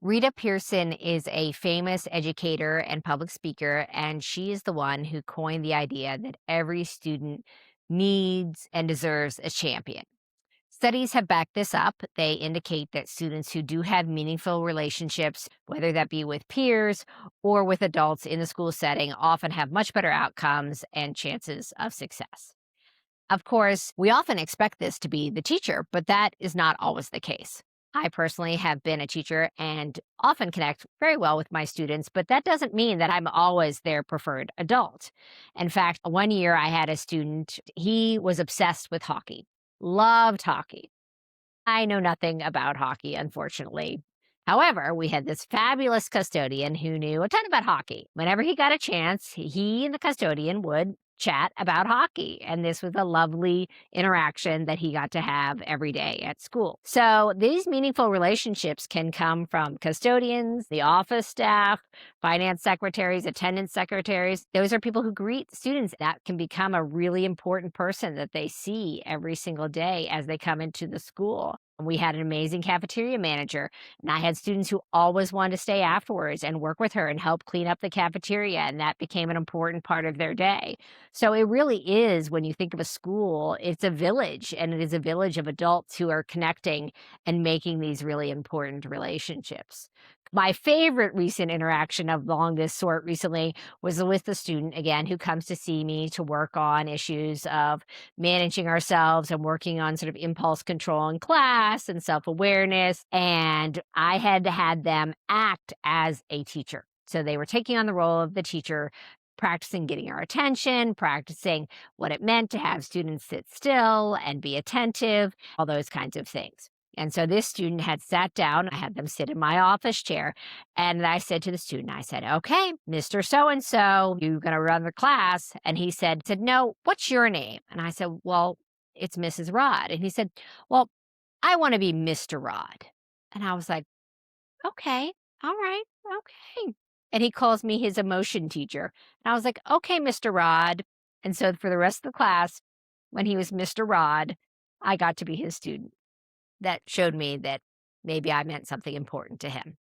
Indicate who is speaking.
Speaker 1: Rita Pearson is a famous educator and public speaker, and she is the one who coined the idea that every student needs and deserves a champion. Studies have backed this up. They indicate that students who do have meaningful relationships, whether that be with peers or with adults in the school setting, often have much better outcomes and chances of success. Of course, we often expect this to be the teacher, but that is not always the case. I personally have been a teacher and often connect very well with my students, but that doesn't mean that I'm always their preferred adult. In fact, one year I had a student, he was obsessed with hockey, loved hockey. I know nothing about hockey, unfortunately. However, we had this fabulous custodian who knew a ton about hockey. Whenever he got a chance, he and the custodian would chat about hockey. And this was a lovely interaction that he got to have every day at school. So these meaningful relationships can come from custodians, the office staff, finance secretaries, attendance secretaries. Those are people who greet students. That can become a really important person that they see every single day as they come into the school. We had an amazing cafeteria manager, and I had students who always wanted to stay afterwards and work with her and help clean up the cafeteria, and that became an important part of their day. So it really is, when you think of a school, it's a village, and it is a village of adults who are connecting and making these really important relationships. My favorite recent interaction along this sort recently was with the student, again, who comes to see me to work on issues of managing ourselves and working on sort of impulse control in class and self awareness. And I had them act as a teacher. So they were taking on the role of the teacher, practicing getting our attention, practicing what it meant to have students sit still and be attentive, all those kinds of things. And so this student had sat down. I had them sit in my office chair. And I said to the student, I said, okay, Mr. So and so, you going to run the class? And he said, no, what's your name? And I said, well, it's Mrs. Rod. And he said, well, I want to be Mr. Rod. And I was like, okay, all right, okay. And he calls me his emotion teacher. And I was like, okay, Mr. Rod. And so for the rest of the class, when he was Mr. Rod, I got to be his student. That showed me that maybe I meant something important to him.